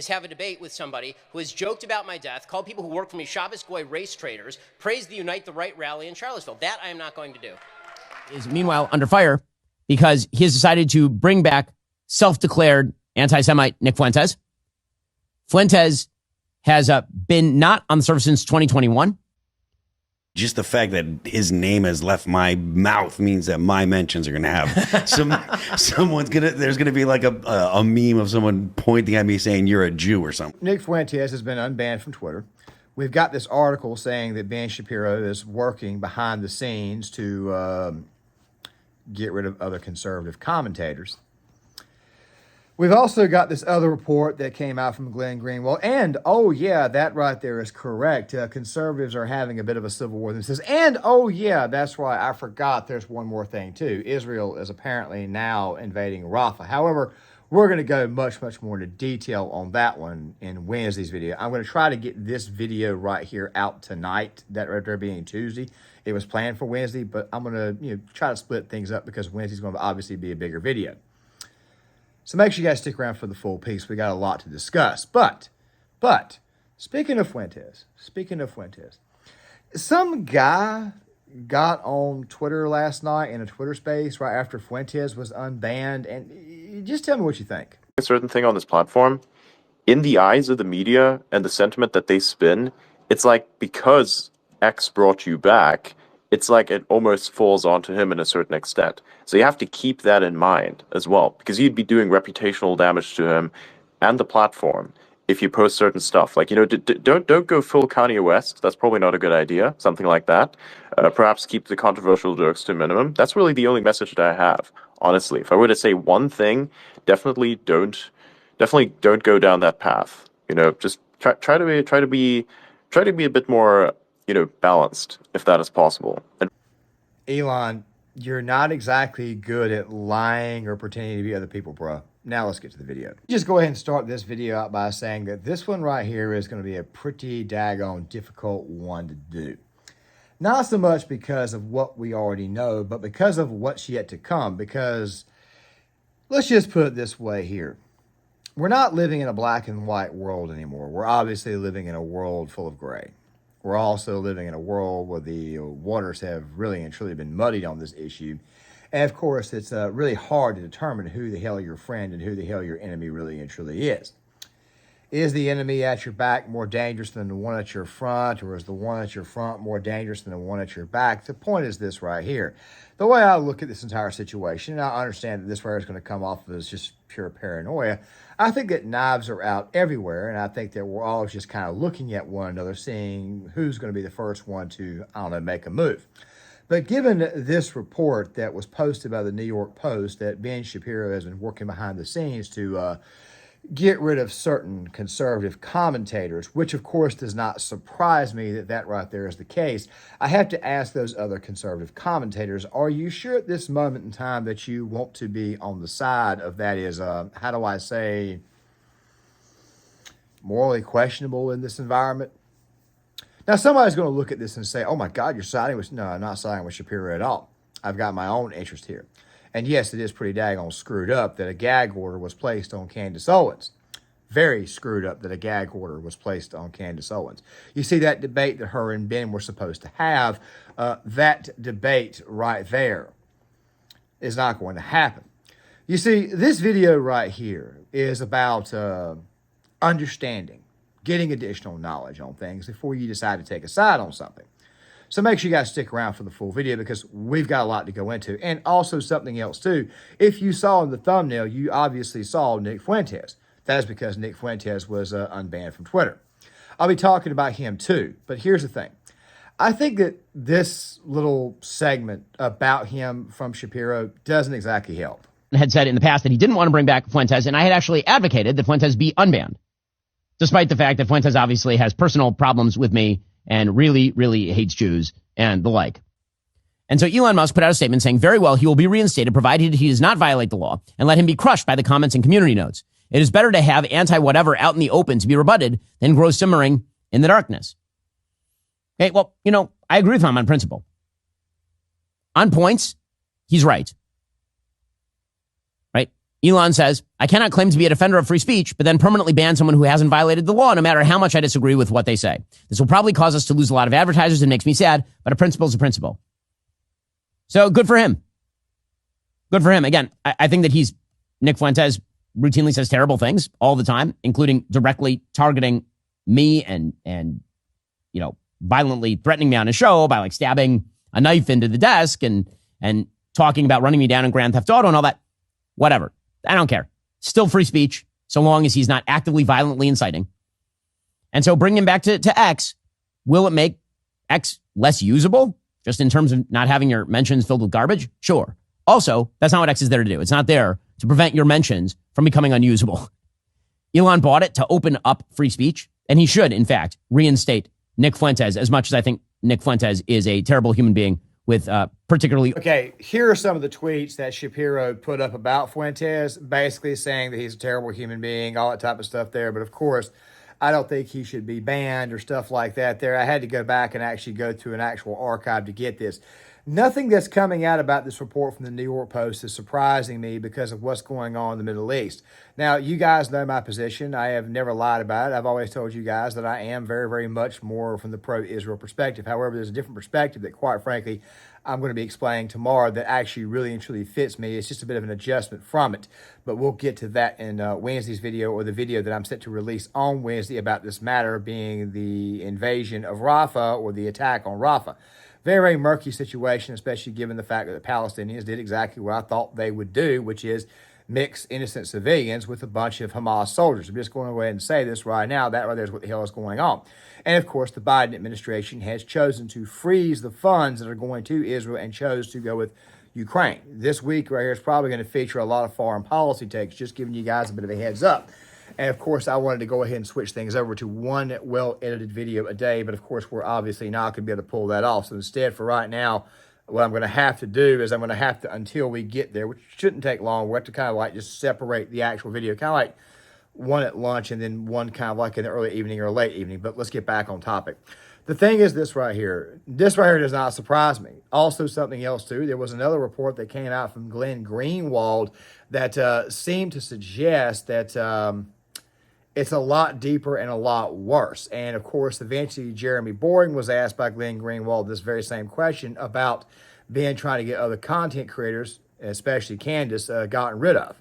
is have a debate with somebody who has joked about my death, called people who work for me Shabbos Goy race traitors, praised the Unite the Right rally in Charlottesville. That I am not going to do. Is meanwhile under fire because he has decided to bring back self-declared anti-Semite Nick Fuentes. Fuentes has been not on the surface since 2021. Just the fact that his name has left my mouth means that my mentions are going to have there's going to be like a meme of someone pointing at me saying you're a Jew or something. Nick Fuentes has been unbanned from Twitter. We've got this article saying that Ben Shapiro is working behind the scenes to get rid of other conservative commentators. We've also got this other report that came out from Glenn Greenwald. And, oh, yeah, that right there is correct. Conservatives are having a bit of a civil war. And says, and, oh, yeah, that's right. I forgot there's one more thing, too. Israel is apparently now invading Rafah. However, we're going to go much, much more into detail on that one in Wednesday's video. I'm going to try to get this video right here out tonight, that right there being Tuesday. It was planned for Wednesday, but I'm going to try to split things up because Wednesday's going to obviously be a bigger video. So make sure you guys stick around for the full piece. We got a lot to discuss. But speaking of Fuentes, some guy got on Twitter last night in a Twitter space right after Fuentes was unbanned, and just tell me what you think. A certain thing on this platform, in the eyes of the media and the sentiment that they spin, it's like because X brought you back, it's like it almost falls onto him in a certain extent. So you have to keep that in mind as well, because you'd be doing reputational damage to him and the platform if you post certain stuff. Like, don't go full Kanye West. That's probably not a good idea. Something like that. Perhaps keep the controversial jokes to a minimum. That's really the only message that I have, honestly. If I were to say one thing, definitely don't go down that path. Just try to be a bit more balanced, if that is possible. And Elon, you're not exactly good at lying or pretending to be other people, bro. Now let's get to the video. Just go ahead and start this video out by saying that this one right here is going to be a pretty daggone difficult one to do. Not so much because of what we already know, but because of what's yet to come. Because let's just put it this way here. We're not living in a black and white world anymore. We're obviously living in a world full of gray. We're also living in a world where the waters have really and truly been muddied on this issue. And of course, it's really hard to determine who the hell your friend and who the hell your enemy really and truly is. Is the enemy at your back more dangerous than the one at your front, or is the one at your front more dangerous than the one at your back? The point is this right here. The way I look at this entire situation, and I understand that this right is going to come off as just pure paranoia, I think that knives are out everywhere, and I think that we're all just kind of looking at one another, seeing who's going to be the first one to, make a move. But given this report that was posted by the New York Post that Ben Shapiro has been working behind the scenes to get rid of certain conservative commentators, which of course does not surprise me that right there is the case, I have to ask those other conservative commentators, are you sure at this moment in time that you want to be on the side of that is, how do I say, morally questionable in this environment? Now, somebody's going to look at this and say, oh my God, you're siding with... No, I'm not siding with Shapiro at all. I've got my own interest here. And yes, it is pretty daggone screwed up that a gag order was placed on Candace Owens. Very screwed up that a gag order was placed on Candace Owens. You see that debate that her and Ben were supposed to have, that debate right there is not going to happen. You see, this video right here is about understanding, getting additional knowledge on things before you decide to take a side on something. So make sure you guys stick around for the full video because we've got a lot to go into. And also something else too. If you saw in the thumbnail, you obviously saw Nick Fuentes. That is because Nick Fuentes was unbanned from Twitter. I'll be talking about him too. But here's the thing. I think that this little segment about him from Shapiro doesn't exactly help. Had said in the past that he didn't want to bring back Fuentes, and I had actually advocated that Fuentes be unbanned, despite the fact that Fuentes obviously has personal problems with me and really, really hates Jews and the like. And so Elon Musk put out a statement saying, very well, he will be reinstated provided he does not violate the law, and let him be crushed by the comments and community notes. It is better to have anti-whatever out in the open to be rebutted than grow simmering in the darkness. Okay, well, I agree with him on principle. On points, he's right. Right? Elon says, I cannot claim to be a defender of free speech, but then permanently ban someone who hasn't violated the law, no matter how much I disagree with what they say. This will probably cause us to lose a lot of advertisers and makes me sad, but a principle is a principle. So good for him. Good for him. Again, I think that Nick Fuentes routinely says terrible things all the time, including directly targeting me and violently threatening me on his show by like stabbing a knife into the desk and talking about running me down in Grand Theft Auto and all that. Whatever. I don't care. Still free speech, so long as he's not actively violently inciting. And so bring him back to X. Will it make X less usable? Just in terms of not having your mentions filled with garbage? Sure. Also, that's not what X is there to do. It's not there to prevent your mentions from becoming unusable. Elon bought it to open up free speech, and he should, in fact, reinstate Nick Fuentes, as much as I think Nick Fuentes is a terrible human being with particularly... Okay, here are some of the tweets that Shapiro put up about Fuentes, basically saying that he's a terrible human being, all that type of stuff there. But of course, I don't think he should be banned or stuff like that there. I had to go back and actually go to an actual archive to get this. Nothing that's coming out about this report from the New York Post is surprising me because of what's going on in the Middle East. Now, you guys know my position. I have never lied about it. I've always told you guys that I am very, very much more from the pro-Israel perspective. However, there's a different perspective that, quite frankly, I'm going to be explaining tomorrow that actually really and truly fits me. It's just a bit of an adjustment from it. But we'll get to that in Wednesday's video, or the video that I'm set to release on Wednesday about this matter being the invasion of Rafah, or the attack on Rafah. Very, very murky situation, especially given the fact that the Palestinians did exactly what I thought they would do, which is mix innocent civilians with a bunch of Hamas soldiers. I'm just going to go ahead and say this right now. That right there is what the hell is going on. And of course, the Biden administration has chosen to freeze the funds that are going to Israel and chose to go with Ukraine. This week right here is probably going to feature a lot of foreign policy takes, just giving you guys a bit of a heads up. And of course, I wanted to go ahead and switch things over to one well-edited video a day. But of course, we're obviously not going to be able to pull that off. So instead, for right now, what I'm going to have to do is I'm going to have to, until we get there, which shouldn't take long, we'll have to kind of like just separate the actual video, kind of like one at lunch and then one kind of like in the early evening or late evening. But let's get back on topic. The thing is this right here. This right here does not surprise me. Also, something else, too. There was another report that came out from Glenn Greenwald that seemed to suggest that it's a lot deeper and a lot worse. And, of course, eventually Jeremy Boring was asked by Glenn Greenwald this very same question about Ben trying to get other content creators, especially Candace, gotten rid of.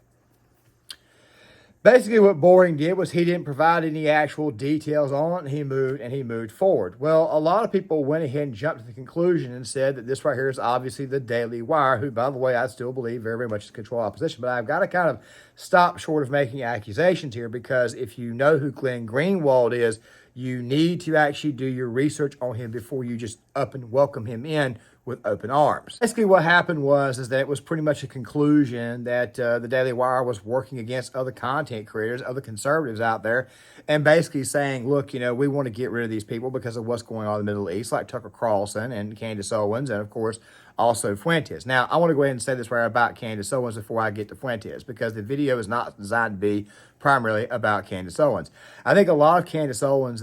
Basically, what Boring did was he didn't provide any actual details on it, and he moved forward. Well, a lot of people went ahead and jumped to the conclusion and said that this right here is obviously the Daily Wire, who, by the way, I still believe very, very much is control opposition. But I've got to kind of stop short of making accusations here, because if you know who Glenn Greenwald is, you need to actually do your research on him before you just up and welcome him in with open arms. Basically, what happened was that it was pretty much a conclusion that the Daily Wire was working against other content creators, other conservatives out there, and basically saying, look, we want to get rid of these people because of what's going on in the Middle East, like Tucker Carlson and Candace Owens, and of course, also Fuentes. Now, I want to go ahead and say this right about Candace Owens before I get to Fuentes, because the video is not designed to be primarily about Candace Owens. I think a lot of Candace Owens'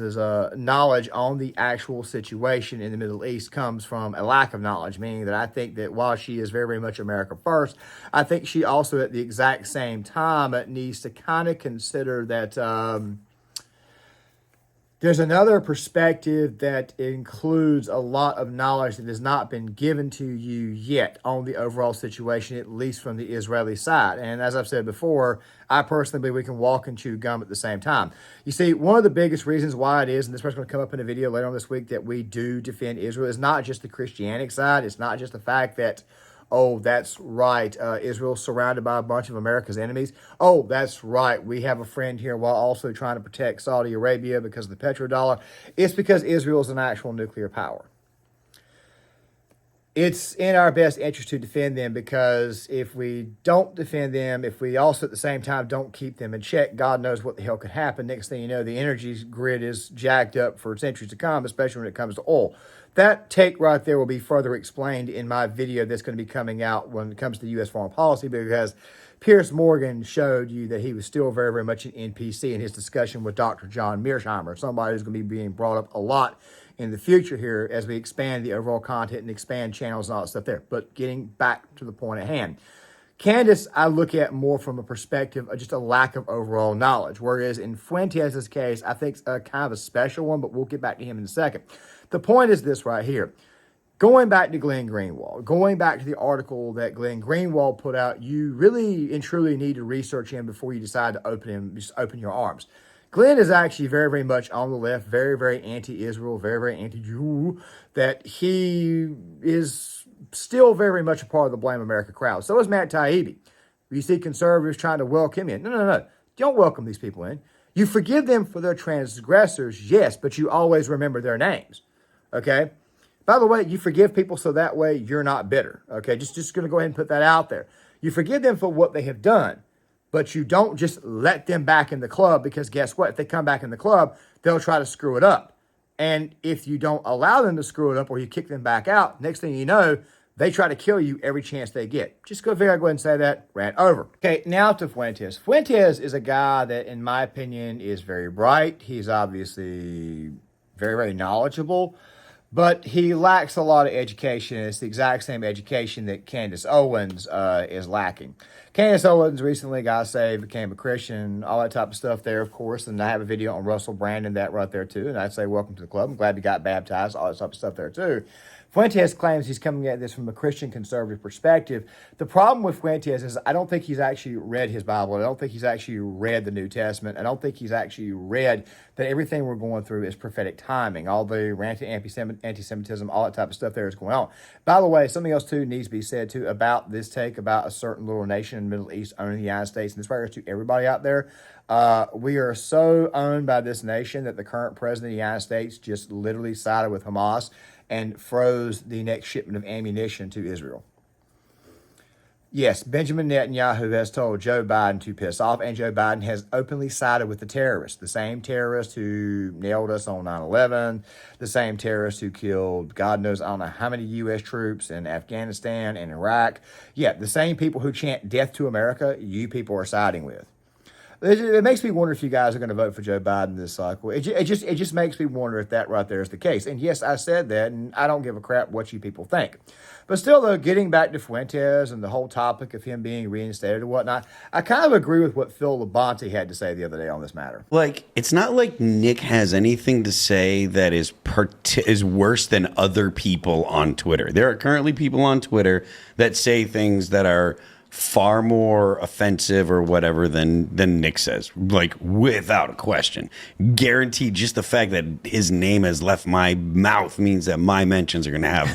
knowledge on the actual situation in the Middle East comes from a lack of knowledge, meaning that I think that while she is very, very much America first, I think she also at the exact same time needs to kind of consider that there's another perspective that includes a lot of knowledge that has not been given to you yet on the overall situation, at least from the Israeli side. And as I've said before, I personally believe we can walk and chew gum at the same time. You see, one of the biggest reasons why it is, and this is going to come up in a video later on this week, that we do defend Israel is not just the Christianic side. It's not just the fact that, oh, that's right, Israel's surrounded by a bunch of America's enemies. Oh, that's right, we have a friend here while also trying to protect Saudi Arabia because of the petrodollar. It's because Israel is an actual nuclear power. It's in our best interest to defend them, because if we don't defend them, if we also at the same time don't keep them in check, God knows what the hell could happen. Next thing you know, the energy grid is jacked up for centuries to come, especially when it comes to oil. That take right there will be further explained in my video that's going to be coming out when it comes to U.S. foreign policy, because Piers Morgan showed you that he was still very, very much an NPC in his discussion with Dr. John Mearsheimer, somebody who's going to be being brought up a lot in the future here as we expand the overall content and expand channels and all that stuff there. But getting back to the point at hand, Candace, I look at more from a perspective of just a lack of overall knowledge. Whereas in Fuentes' case, I think it's a kind of a special one, but we'll get back to him in a second. The point is this right here. Going back to Glenn Greenwald, going back to the article that Glenn Greenwald put out, you really and truly need to research him before you decide to just open your arms. Glenn is actually very, very much on the left, very, very anti-Israel, very, very anti-Jew, that he is still very much a part of the Blame America crowd. So is Matt Taibbi. You see conservatives trying to welcome him in. No. Don't welcome these people in. You forgive them for their transgressors, yes, but you always remember their names, okay? By the way, you forgive people so that way you're not bitter, okay? Just going to go ahead and put that out there. You forgive them for what they have done, but you don't just let them back in the club, because guess what? If they come back in the club, they'll try to screw it up. And if you don't allow them to screw it up or you kick them back out, next thing you know, they try to kill you every chance they get. Just go ahead and say that, rant over. Okay, now to Fuentes. Fuentes is a guy that, in my opinion, is very bright. He's obviously very, very knowledgeable, but he lacks a lot of education. It's the exact same education that Candace Owens is lacking. Candace Owens recently got saved, became a Christian, all that type of stuff there, of course. And I have a video on Russell Brandon, that right there too. And I'd say, welcome to the club. I'm glad you got baptized, all that type of stuff there too. Fuentes claims he's coming at this from a Christian conservative perspective. The problem with Fuentes is I don't think he's actually read his Bible. I don't think he's actually read the New Testament. I don't think he's actually read that everything we're going through is prophetic timing. All the rampant anti-Semitism, all that type of stuff there is going on. By the way, something else too needs to be said too about this take about a certain little nation in the Middle East owning the United States. And this right to everybody out there. We are so owned by this nation that the current president of the United States just literally sided with Hamas and froze the next shipment of ammunition to Israel. Yes, Benjamin Netanyahu has told Joe Biden to piss off, and Joe Biden has openly sided with the terrorists, the same terrorists who nailed us on 9/11, the same terrorists who killed God knows I don't know how many U.S. troops in Afghanistan and Iraq. Yeah, the same people who chant death to America, you people are siding with. It makes me wonder if you guys are going to vote for Joe Biden this cycle. It just makes me wonder if that right there is the case. And yes, I said that, and I don't give a crap what you people think. But still, though, getting back to Fuentes and the whole topic of him being reinstated or whatnot, I kind of agree with what Phil Labonte had to say the other day on this matter. Like, it's not like Nick has anything to say that is worse than other people on Twitter. There are currently people on Twitter that say things that are far more offensive or whatever than Nick says, like, without a question. Guaranteed, just the fact that his name has left my mouth means that my mentions are gonna have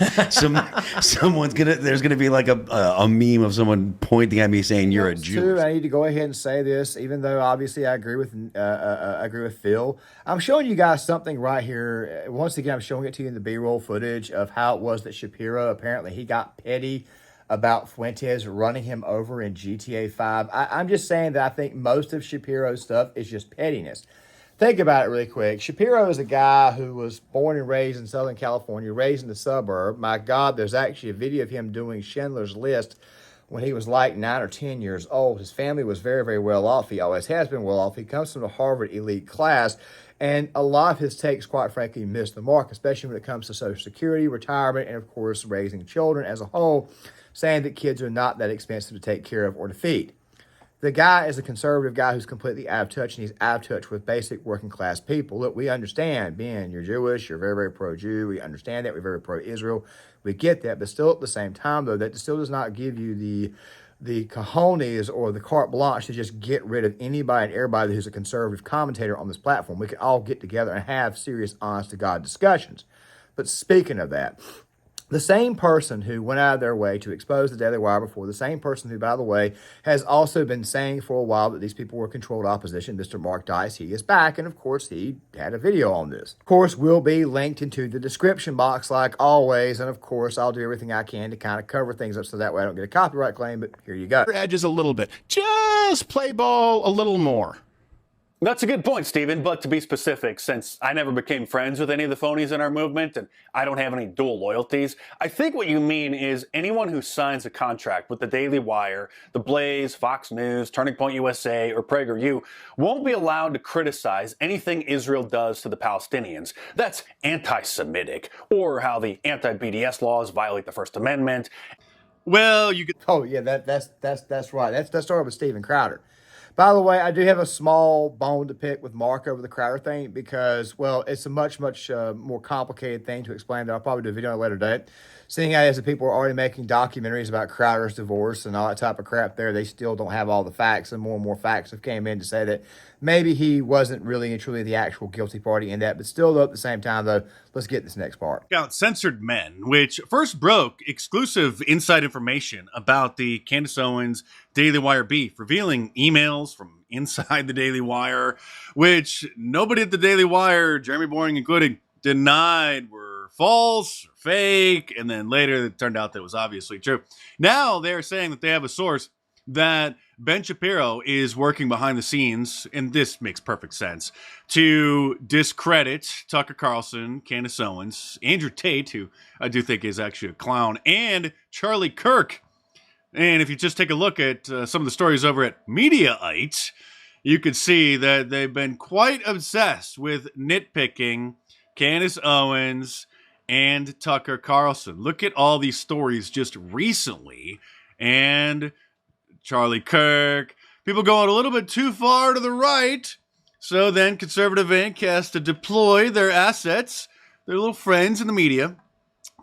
there's gonna be like a meme of someone pointing at me saying you're a Jew. I need to go ahead and say this, even though obviously I agree with Phil. I'm showing you guys something right here. Once again, I'm showing it to you in the B-roll footage of how it was that Shapiro, apparently he got petty about Fuentes running him over in GTA 5. I'm just saying that I think most of Shapiro's stuff is just pettiness. Think about it really quick. Shapiro is a guy who was born and raised in Southern California, raised in the suburb. My God, there's actually a video of him doing Schindler's List when he was like 9 or 10 years old. His family was very, very well off. He always has been well off. He comes from a Harvard elite class, and a lot of his takes, quite frankly, miss the mark, especially when it comes to Social Security, retirement, and, of course, raising children as a whole, saying that kids are not that expensive to take care of or to feed. The guy is a conservative guy who's completely out of touch, and he's out of touch with basic working class people. Look, we understand, Ben, you're Jewish, you're very, very pro-Jew. We understand that. We're very pro-Israel. We get that. But still, at the same time, though, that still does not give you the cojones or the carte blanche to just get rid of anybody and everybody who's a conservative commentator on this platform. We can all get together and have serious, honest-to-God discussions. But speaking of that, the same person who went out of their way to expose the Daily Wire before, the same person who, by the way, has also been saying for a while that these people were controlled opposition, Mr. Mark Dice, he is back, and of course he had a video on this. Of course, will be linked into the description box like always, and of course I'll do everything I can to kind of cover things up so that way I don't get a copyright claim, but here you go. Edges a little bit. Just play ball a little more. That's a good point, Stephen, but to be specific, since I never became friends with any of the phonies in our movement and I don't have any dual loyalties, I think what you mean is anyone who signs a contract with the Daily Wire, The Blaze, Fox News, Turning Point USA, or PragerU won't be allowed to criticize anything Israel does to the Palestinians. That's anti-Semitic, or how the anti-BDS laws violate the First Amendment. Well, you could. Oh yeah, that's right. That started with Steven Crowder. By the way, I do have a small bone to pick with Mark over the Crowder thing because, well, it's a much more complicated thing to explain. That I'll probably do a video on a later date. Seeing as the people are already making documentaries about Crowder's divorce and all that type of crap, they still don't have all the facts, and more facts have came in to say that maybe he wasn't really and truly the actual guilty party in that. But still, though, at the same time, though, let's get this next part. Out Censored Men, which first broke exclusive inside information about the Candace Owens Daily Wire beef, revealing emails from inside the Daily Wire, which nobody at the Daily Wire, Jeremy Boring including, denied were false or fake, and then later it turned out that it was obviously true. Now they're saying that they have a source that Ben Shapiro is working behind the scenes, and this makes perfect sense, to discredit Tucker Carlson, Candace Owens, Andrew Tate, who I do think is actually a clown, and Charlie Kirk. And if you just take a look at some of the stories over at Mediaite, you could see that they've been quite obsessed with nitpicking Candace Owens and Tucker Carlson. Look at all these stories just recently, and Charlie Kirk, people going a little bit too far to the right. So then Conservative Inc. has to deploy their assets, their little friends in the media,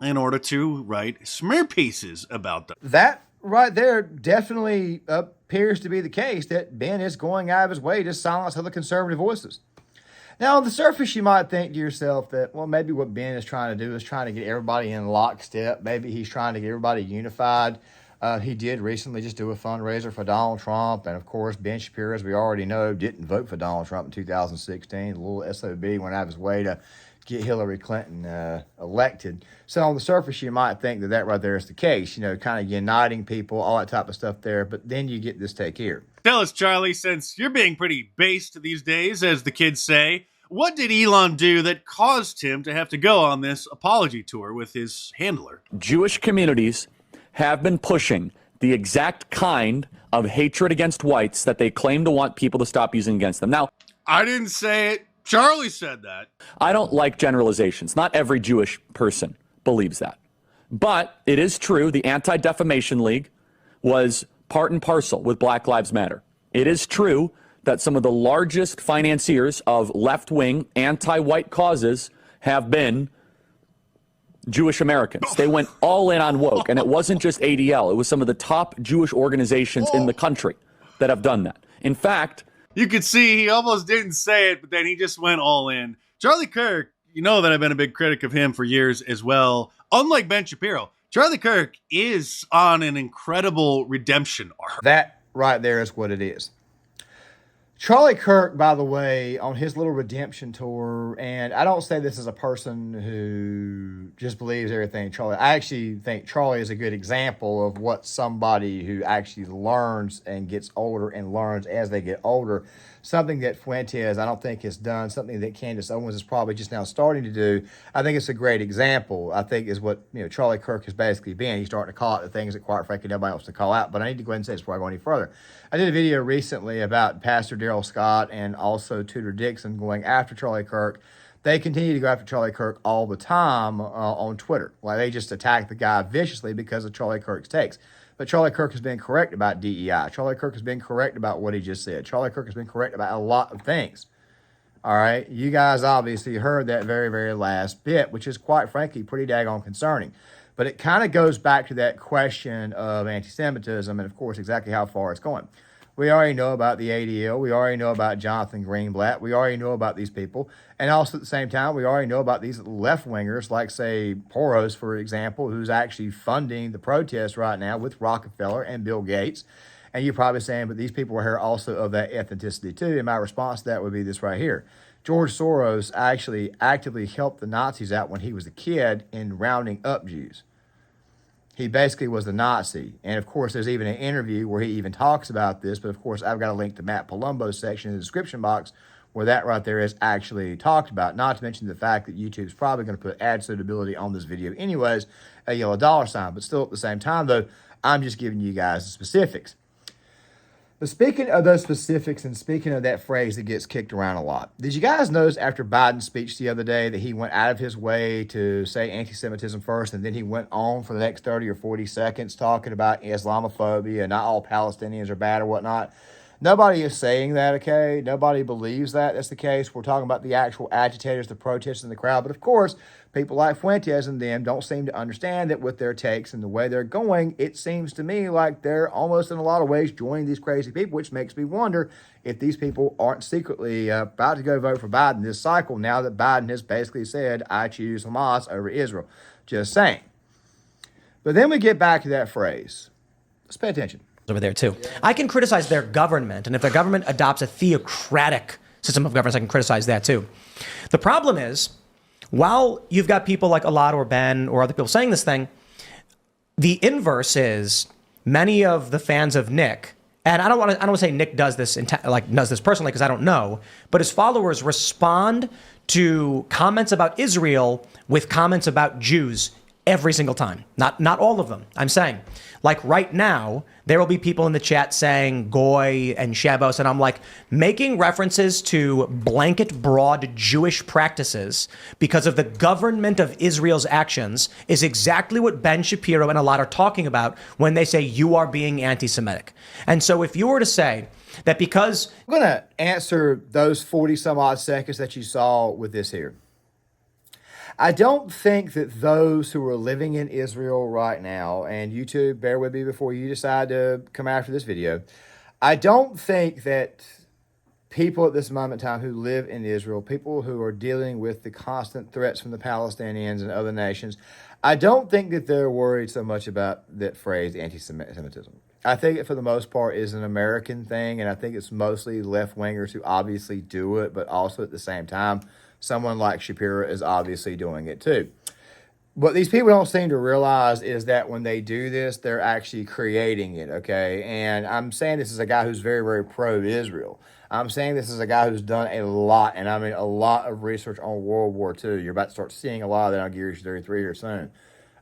in order to write smear pieces about them. That right there definitely appears to be the case, that Ben is going out of his way to silence other conservative voices. Now, on the surface, you might think to yourself that, well, maybe what Ben is trying to do is trying to get everybody in lockstep. Maybe he's trying to get everybody unified. He did recently just do a fundraiser for Donald Trump. And, of course, Ben Shapiro, as we already know, didn't vote for Donald Trump in 2016. The little SOB went out of his way to get Hillary Clinton elected. So on the surface, you might think that right there is the case, kind of uniting people, all that type of stuff there. But then you get this take here. Tell us, Charlie, since you're being pretty based these days, as the kids say, what did Elon do that caused him to have to go on this apology tour with his handler? Jewish communities have been pushing the exact kind of hatred against whites that they claim to want people to stop using against them. Now, I didn't say it. Charlie said that. I don't like generalizations. Not every Jewish person believes that. But it is true, the Anti-Defamation League was part and parcel with Black Lives Matter. It is true that some of the largest financiers of left-wing anti-white causes have been Jewish Americans. They went all in on woke, and it wasn't just ADL. It was some of the top Jewish organizations in the country that have done that. In fact, you could see he almost didn't say it, but then he just went all in. Charlie Kirk, you know that I've been a big critic of him for years as well. Unlike Ben Shapiro, Charlie Kirk is on an incredible redemption arc. That right there is what it is. Charlie Kirk, by the way, on his little redemption tour, and I don't say this as a person who just believes everything Charlie. I actually think Charlie is a good example of what somebody who actually learns and gets older and learns as they get older. Something that Fuentes, I don't think, has done, something that Candace Owens is probably just now starting to do. I think it's a great example, I think, is what Charlie Kirk has basically been. He's starting to call out the things that, quite frankly, nobody wants to call out. But I need to go ahead and say this before I go any further. I did a video recently about Pastor Darrell Scott and also Tudor Dixon going after Charlie Kirk. They continue to go after Charlie Kirk all the time on Twitter. Like, they just attack the guy viciously because of Charlie Kirk's takes. But Charlie Kirk has been correct about DEI. Charlie Kirk has been correct about what he just said. Charlie Kirk has been correct about a lot of things. All right? You guys obviously heard that very, very last bit, which is, quite frankly, pretty daggone concerning. But it kind of goes back to that question of anti-Semitism and, of course, exactly how far it's going. We already know about the ADL. We already know about Jonathan Greenblatt. We already know about these people. And also at the same time, we already know about these left-wingers, like, say, Poros, for example, who's actually funding the protests right now with Rockefeller and Bill Gates. And you're probably saying, but these people are here also of that ethnicity too. And my response to that would be this right here. George Soros actually actively helped the Nazis out when he was a kid in rounding up Jews. He basically was a Nazi. And, of course, there's even an interview where he even talks about this. But, of course, I've got a link to Matt Palumbo's section in the description box where that right there is actually talked about. Not to mention the fact that YouTube's probably going to put ad suitability on this video anyways, a yellow $sign. But still, at the same time, though, I'm just giving you guys the specifics. But speaking of those specifics and speaking of that phrase that gets kicked around a lot, did you guys notice after Biden's speech the other day that he went out of his way to say anti-Semitism first, and then he went on for the next 30 or 40 seconds talking about Islamophobia and not all Palestinians are bad or whatnot? Nobody is saying that, okay? Nobody believes that that's the case. We're talking about the actual agitators, the protesters in the crowd. But of course, people like Fuentes and them don't seem to understand that with their takes and the way they're going, it seems to me like they're almost in a lot of ways joining these crazy people, which makes me wonder if these people aren't secretly about to go vote for Biden this cycle now that Biden has basically said, I choose Hamas over Israel. Just saying. But then we get back to that phrase. Let's pay attention. Over there too. I can criticize their government, and if their government adopts a theocratic system of governance, I can criticize that too. The problem is, while you've got people like Alad or Ben or other people saying this thing, the inverse is many of the fans of Nick, and I don't want to say Nick does this personally because I don't know, but his followers respond to comments about Israel with comments about Jews every single time. Not all of them. I'm saying, like right now, there will be people in the chat saying Goy and Shabbos, and I'm like, making references to blanket broad Jewish practices because of the government of Israel's actions is exactly what Ben Shapiro and Alad are talking about when they say you are being anti-Semitic. And so if you were to say that because... I'm going to answer those 40 some odd seconds that you saw with this here. I don't think that those who are living in Israel right now, and YouTube, bear with me before you decide to come after this video, I don't think that people at this moment in time who live in Israel, people who are dealing with the constant threats from the Palestinians and other nations, I don't think that they're worried so much about that phrase, anti-Semitism. I think it, for the most part, is an American thing, and I think it's mostly left-wingers who obviously do it, but also at the same time, someone like Shapiro is obviously doing it too. What these people don't seem to realize is that when they do this, they're actually creating it, okay? And I'm saying this as a guy who's very, very pro-Israel. I'm saying this as a guy who's done a lot, and I mean a lot of research on World War II. You're about to start seeing a lot of that on Gears 33 here soon.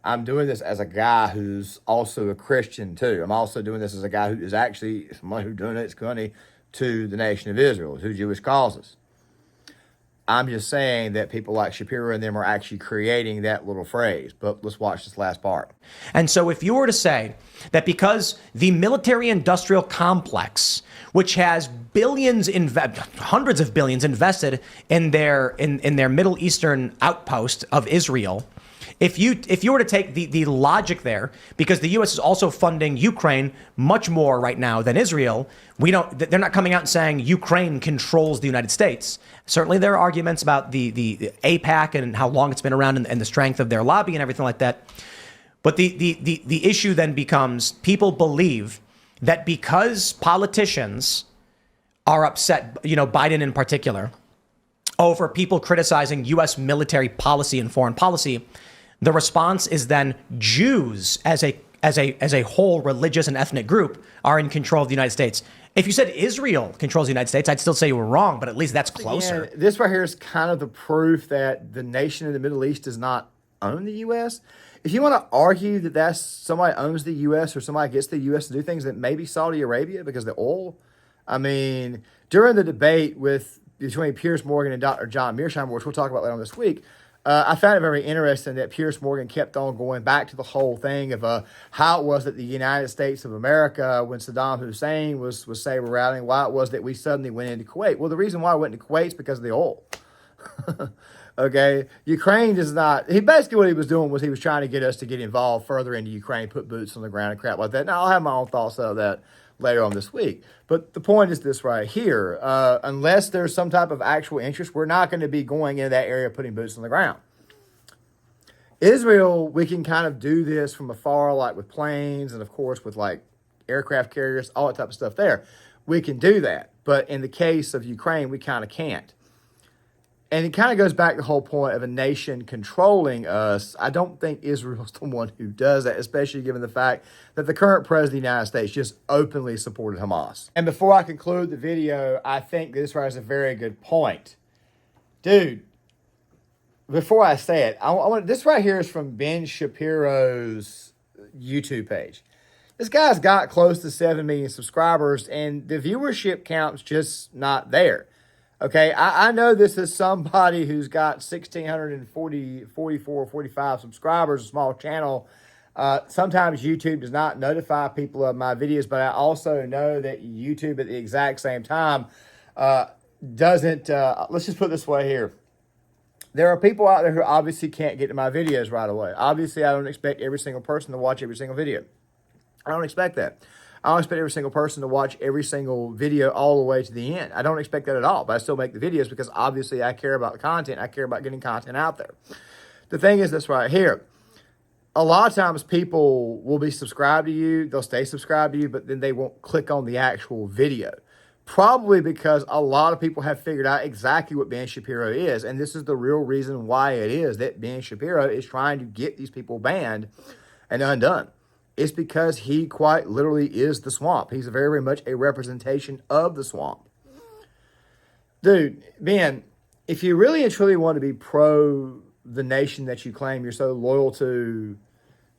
I'm doing this as a guy who's also a Christian too. I'm also doing this as a guy who is actually someone who donates money to the nation of Israel, to Jewish causes. I'm just saying that people like Shapiro and them are actually creating that little phrase. But let's watch this last part. And so if you were to say that because the military-industrial complex, which has billions, hundreds of billions invested in their Middle Eastern outpost of Israel, if you were to take the logic there, because the U.S. is also funding Ukraine much more right now than Israel, they're not coming out and saying Ukraine controls the United States. Certainly there are arguments about the AIPAC and how long it's been around and the strength of their lobby and everything like that. But the issue then becomes people believe that because politicians are upset, Biden in particular, over people criticizing U.S. military policy and foreign policy, the response is then Jews as a whole religious and ethnic group are in control of the United States. If you said Israel controls the United States, I'd still say you were wrong, but at least that's closer. Yeah, this right here is kind of the proof that the nation in the Middle East does not own the U.S. If you want to argue that that's somebody owns the U.S. or somebody gets the U.S. to do things, that maybe Saudi Arabia because of the oil. I mean, during the debate between Piers Morgan and Dr. John Mearsheimer, which we'll talk about later on this week, I found it very interesting that Piers Morgan kept on going back to the whole thing of how it was that the United States of America, when Saddam Hussein was saber rattling, why it was that we suddenly went into Kuwait. Well, the reason why we went into Kuwait is because of the oil. Okay, Ukraine does not. Basically what he was doing was he was trying to get us to get involved further into Ukraine, put boots on the ground and crap like that. Now I'll have my own thoughts of that later on this week. But the point is this right here. Unless there's some type of actual interest, we're not going to be going into that area putting boots on the ground. Israel, we can kind of do this from afar, like with planes and, of course, with like aircraft carriers, all that type of stuff there. We can do that. But in the case of Ukraine, we kind of can't. And it kind of goes back to the whole point of a nation controlling us. I don't think Israel's the one who does that, especially given the fact that the current president of the United States just openly supported Hamas. And before I conclude the video, I think this right is a very good point. Dude, before I say it, this right here is from Ben Shapiro's YouTube page. This guy's got close to 7 million subscribers, and the viewership count's just not there. Okay, I know this is somebody who's got 1,644, 45 subscribers, a small channel. Sometimes YouTube does not notify people of my videos, but I also know that YouTube at the exact same time doesn't, let's just put it this way here. There are people out there who obviously can't get to my videos right away. Obviously, I don't expect every single person to watch every single video. I don't expect that. I don't expect every single person to watch every single video all the way to the end. I don't expect that at all, but I still make the videos because obviously I care about the content. I care about getting content out there. The thing is this right here. A lot of times people will be subscribed to you. They'll stay subscribed to you, but then they won't click on the actual video. Probably because a lot of people have figured out exactly what Ben Shapiro is. And this is the real reason why it is that Ben Shapiro is trying to get these people banned and undone. It's because he quite literally is the swamp. He's very, very much a representation of the swamp. Dude, Ben, if you really and truly want to be pro the nation that you claim you're so loyal to,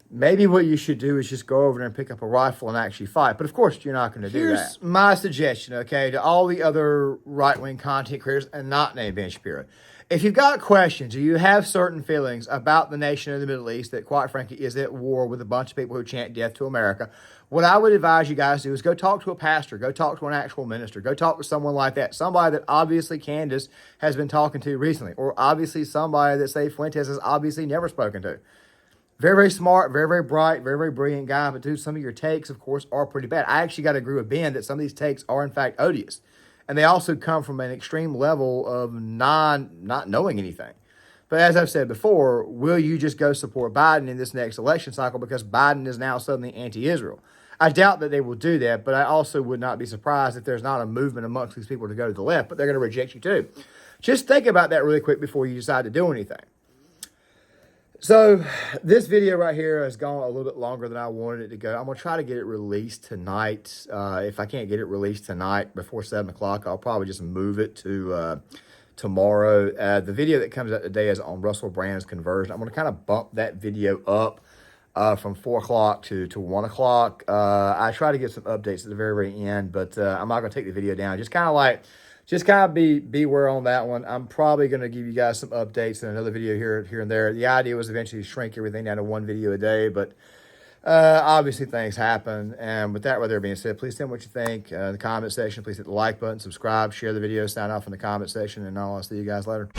maybe what you should do is just go over there and pick up a rifle and actually fight. But of course, you're not going to do that. Here's my suggestion, okay, to all the other right-wing content creators and not named Ben Shapiro. If you've got questions or you have certain feelings about the nation of the Middle East that, quite frankly, is at war with a bunch of people who chant death to America, what I would advise you guys to do is go talk to a pastor, go talk to an actual minister, go talk to someone like that, somebody that obviously Candace has been talking to recently, or obviously somebody that, say, Fuentes has obviously never spoken to. Very, very smart, very, very bright, very, very brilliant guy, but dude, some of your takes, of course, are pretty bad. I actually got to agree with Ben that some of these takes are, in fact, odious. And they also come from an extreme level of not knowing anything. But as I've said before, will you just go support Biden in this next election cycle because Biden is now suddenly anti-Israel? I doubt that they will do that, but I also would not be surprised if there's not a movement amongst these people to go to the left, but they're going to reject you too. Just think about that really quick before you decide to do anything. So this video right here has gone a little bit longer than I wanted it to go. I'm going to try to get it released tonight. If I can't get it released tonight before 7 o'clock, I'll probably just move it to tomorrow. The video that comes out today is on Russell Brand's conversion. I'm going to kind of bump that video up from 4 o'clock to 1 o'clock. I try to get some updates at the very, very end, but I'm not going to take the video down. Just kind of beware on that one. I'm probably going to give you guys some updates in another video here and there. The idea was eventually to shrink everything down to one video a day, but obviously things happen. And with that being said, please tell me what you think in the comment section. Please hit the like button, subscribe, share the video, sign off in the comment section, and I'll see you guys later.